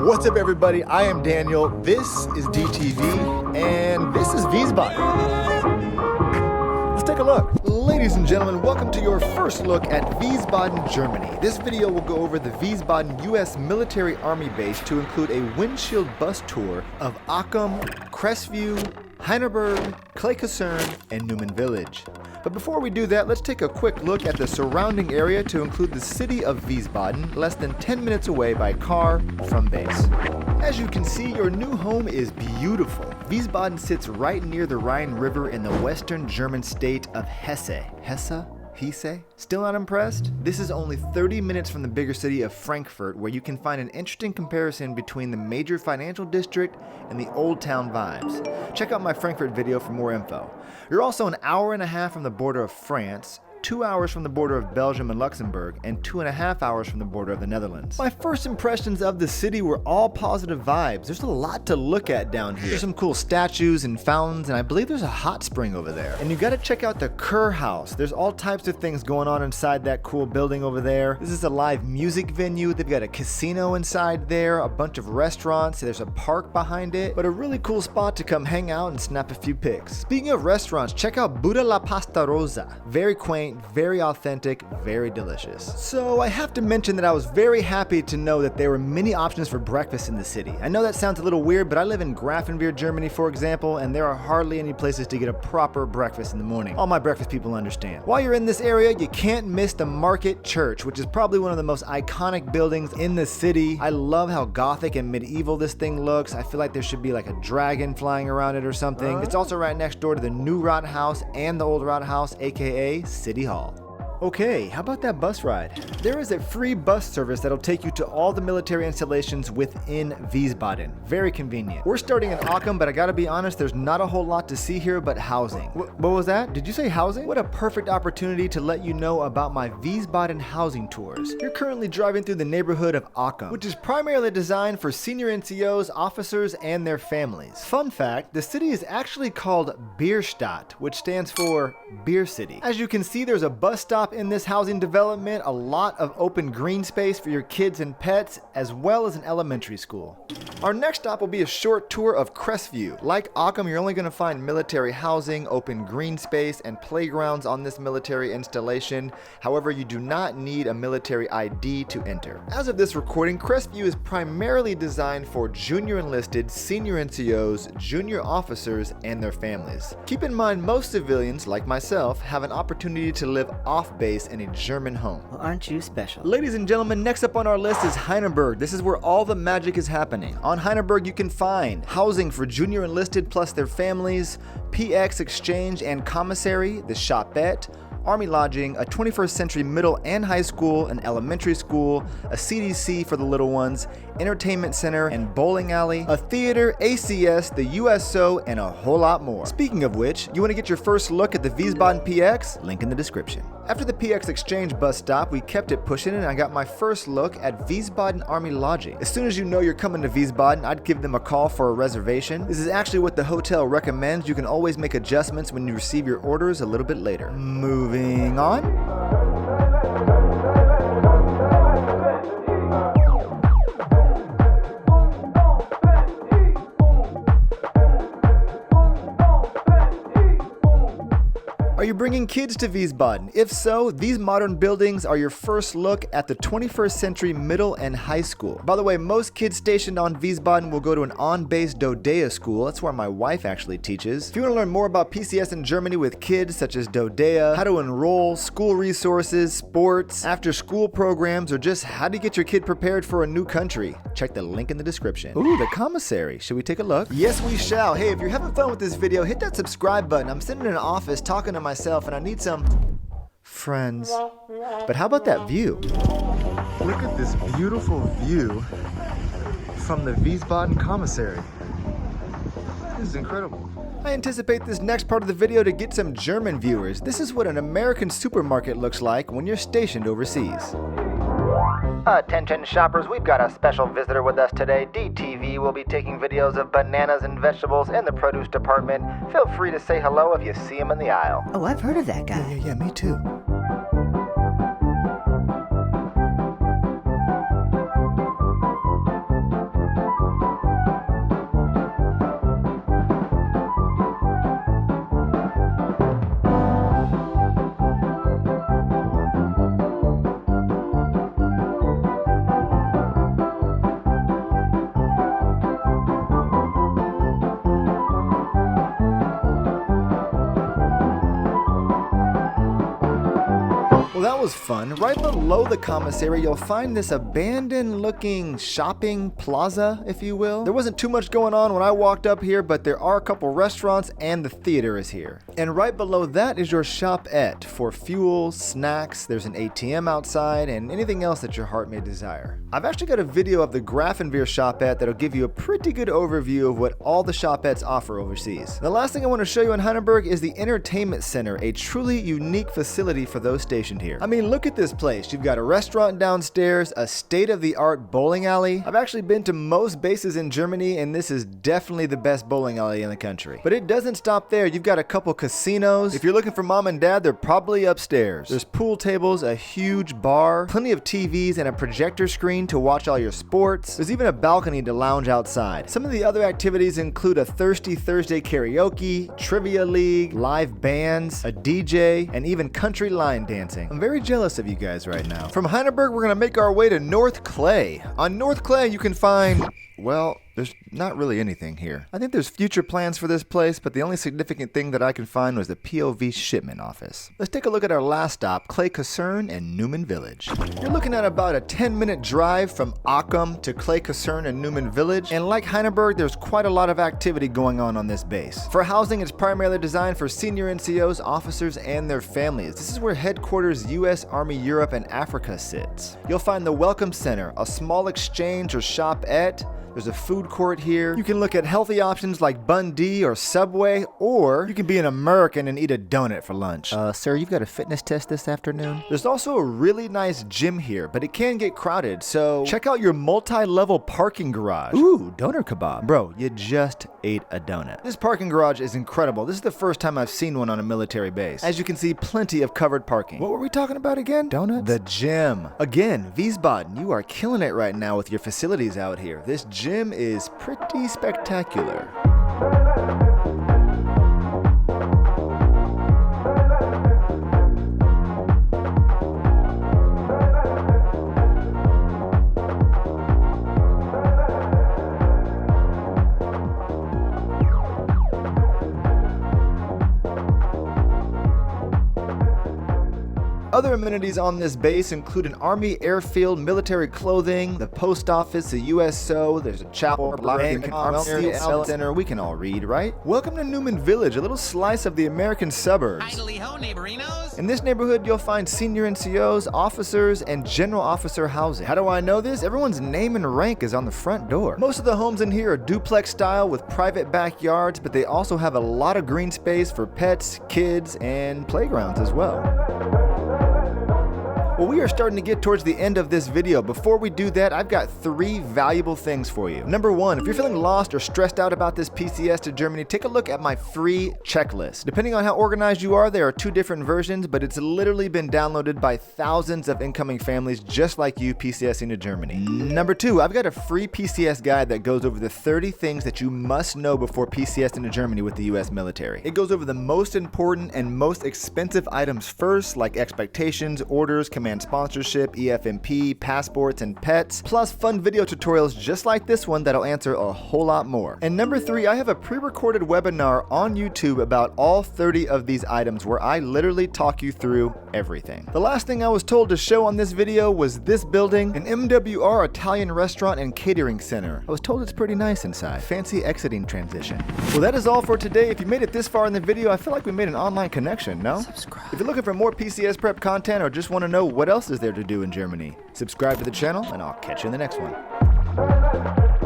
What's up, everybody? I am Daniel. This is DTV, and this is Wiesbaden. Let's take a look. Ladies and gentlemen, welcome to your first look at Wiesbaden, Germany. This video will go over the Wiesbaden US military army base to include a windshield bus tour of Aukamm, Crestview, Hainerberg, Kaserne, and Newman Village. But before we do that, let's take a quick look at the surrounding area to include the city of Wiesbaden, less than 10 minutes away by car from base. As you can see, your new home is beautiful. Wiesbaden sits right near the Rhine River in the western German state of Hesse. Hesse? Still not impressed? This is only 30 minutes from the bigger city of Frankfurt, where you can find an interesting comparison between the major financial district and the old town vibes. Check out my Frankfurt video for more info. You're also an hour and a half from the border of France, 2 hours from the border of Belgium and Luxembourg, and 2.5 hours from the border of the Netherlands. My first impressions of the city were all positive vibes. There's a lot to look at down here. There's some cool statues and fountains, and I believe there's a hot spring over there. And you gotta check out the Kerr House. There's all types of things going on inside that cool building over there. This is a live music venue. They've got a casino inside there, a bunch of restaurants. There's a park behind it, but a really cool spot to come hang out and snap a few pics. Speaking of restaurants, check out Buda La Pasta Rosa. Very quaint, very authentic, very delicious. So I have to mention that I was very happy to know that there were many options for breakfast in the city. I know that sounds a little weird, but I live in Grafenwehr, Germany, for example, and there are hardly any places to get a proper breakfast in the morning. All my breakfast people understand. While you're in this area, you can't miss the Market Church, which is probably one of the most iconic buildings in the city. I love how gothic and medieval this thing looks. I feel like there should be like a dragon flying around it or something. It's also right next door to the new Rathaus and the old Rathaus, aka City Hall. Okay, how about that bus ride? There is a free bus service that'll take you to all the military installations within Wiesbaden. Very convenient. We're starting in Aukamm, but I gotta be honest, there's not a whole lot to see here but housing. What was that? Did you say housing? What a perfect opportunity to let you know about my Wiesbaden housing tours. You're currently driving through the neighborhood of Aukamm, which is primarily designed for senior NCOs, officers, and their families. Fun fact, the city is actually called Bierstadt, which stands for Beer City. As you can see, there's a bus stop in this housing development, a lot of open green space for your kids and pets, as well as an elementary school. Our next stop will be a short tour of Crestview. Like Aukamm, you're only going to find military housing, open green space, and playgrounds on this military installation. However, you do not need a military ID to enter. As of this recording, Crestview is primarily designed for junior enlisted, senior NCOs, junior officers, and their families. Keep in mind, most civilians, like myself, have an opportunity to live off base in a German home. Well, aren't you special? Ladies and gentlemen, next up on our list is Hainerberg. This is where all the magic is happening. On Hainerberg, you can find housing for junior enlisted plus their families, PX Exchange and Commissary, the Shopette, Army lodging, a 21st century middle and high school, an elementary school, a CDC for the little ones, entertainment center and bowling alley, a theater, ACS, the USO, and a whole lot more. Speaking of which, you want to get your first look at the Wiesbaden PX? Link in the description. After the PX Exchange bus stop, we kept it pushing and I got my first look at Wiesbaden Army Lodging. As soon as you know you're coming to Wiesbaden, I'd give them a call for a reservation. This is actually what the hotel recommends. You can always make adjustments when you receive your orders a little bit later. Moving on. Are you bringing kids to Wiesbaden? If so, these modern buildings are your first look at the 21st century middle and high school. By the way, most kids stationed on Wiesbaden will go to an on-base Dodea school. That's where my wife actually teaches. If you want to learn more about PCS in Germany with kids such as Dodea, how to enroll, school resources, sports, after-school programs, or just how to get your kid prepared for a new country, check the link in the description. Ooh, the Commissary. Should we take a look? Yes, we shall. Hey, if you're having fun with this video, hit that subscribe button. I'm sitting in an office talking to myself and I need some friends. But how about that view? Look at this beautiful view from the Wiesbaden Commissary. This is incredible. I anticipate this next part of the video to get some German viewers. This is what an American supermarket looks like when you're stationed overseas. Attention shoppers, we've got a special visitor with us today. DTV will be taking videos of bananas and vegetables in the produce department. Feel free to say hello if you see him in the aisle. Oh, I've heard of that guy. Yeah, me too. that was fun. Right below the commissary, you'll find this abandoned looking shopping plaza, if you will. There wasn't too much going on when I walked up here, but there are a couple restaurants and the theater is here. And right below that is your Shopette for fuel, snacks, there's an ATM outside, and anything else that your heart may desire. I've actually got a video of the Grafenwehr Shopette that'll give you a pretty good overview of what all the Shopettes offer overseas. The last thing I want to show you in Hainerberg is the Entertainment Center, a truly unique facility for those stationed here. I mean, look at this place. You've got a restaurant downstairs, a state-of-the-art bowling alley. I've actually been to most bases in Germany, and this is definitely the best bowling alley in the country. But it doesn't stop there. You've got a couple casinos. If you're looking for mom and dad, they're probably upstairs. There's pool tables, a huge bar, plenty of TVs, and a projector screen to watch all your sports. There's even a balcony to lounge outside. Some of the other activities include a Thirsty Thursday karaoke, trivia league, live bands, a DJ, and even country line dancing. I'm very jealous of you guys right now. From Hainerberg, we're gonna make our way to North Clay. On North Clay, you can find, well, there's not really anything here. I think there's future plans for this place, but the only significant thing that I can find was the POV shipment office. Let's take a look at our last stop, Kaserne and Newman Village. You're looking at about a 10-minute drive from Aukamm to Kaserne and Newman Village, and like Hainerberg, there's quite a lot of activity going on this base. For housing, it's primarily designed for senior NCOs, officers, and their families. This is where headquarters US Army Europe and Africa sits. You'll find the Welcome Center, a small exchange or shopette. There's a food court here. You can look at healthy options like Bun D or Subway, or you can be an American and eat a donut for lunch. Sir, you've got a fitness test this afternoon? There's also a really nice gym here, but it can get crowded, so check out your multi-level parking garage. Ooh, doner kebab. Bro, you just ate a donut. This parking garage is incredible. This is the first time I've seen one on a military base. As you can see, plenty of covered parking. What were we talking about again? Donuts? The gym. Again, Wiesbaden, you are killing it right now with your facilities out here. This gym is pretty spectacular. Other amenities on this base include an army airfield, military clothing, the post office, a USO, there's a chapel, bank, center. We can all read, right? Welcome to Newman Village, a little slice of the American suburbs. Idly-ho, neighborinos. In this neighborhood, you'll find senior NCOs, officers, and general officer housing. How do I know this? Everyone's name and rank is on the front door. Most of the homes in here are duplex style with private backyards, but they also have a lot of green space for pets, kids, and playgrounds as well. Well, we are starting to get towards the end of this video. Before we do that, I've got 3 valuable things for you. Number 1, if you're feeling lost or stressed out about this PCS to Germany, take a look at my free checklist. Depending on how organized you are, there are 2 different versions, but it's literally been downloaded by thousands of incoming families just like you PCSing to Germany. Number 2, I've got a free PCS guide that goes over the 30 things that you must know before PCSing to Germany with the US military. It goes over the most important and most expensive items first, like expectations, orders, command sponsorship, EFMP, passports, and pets, plus fun video tutorials just like this one that'll answer a whole lot more. And number 3, I have a pre-recorded webinar on YouTube about all 30 of these items where I literally talk you through everything. The last thing I was told to show on this video was this building, an MWR Italian restaurant and catering center. I was told it's pretty nice inside. Fancy exiting transition. Well, that is all for today. If you made it this far in the video, I feel like we made an online connection, no? Subscribe. If you're looking for more PCS prep content or just want to know what else is there to do in Germany, subscribe to the channel and I'll catch you in the next one.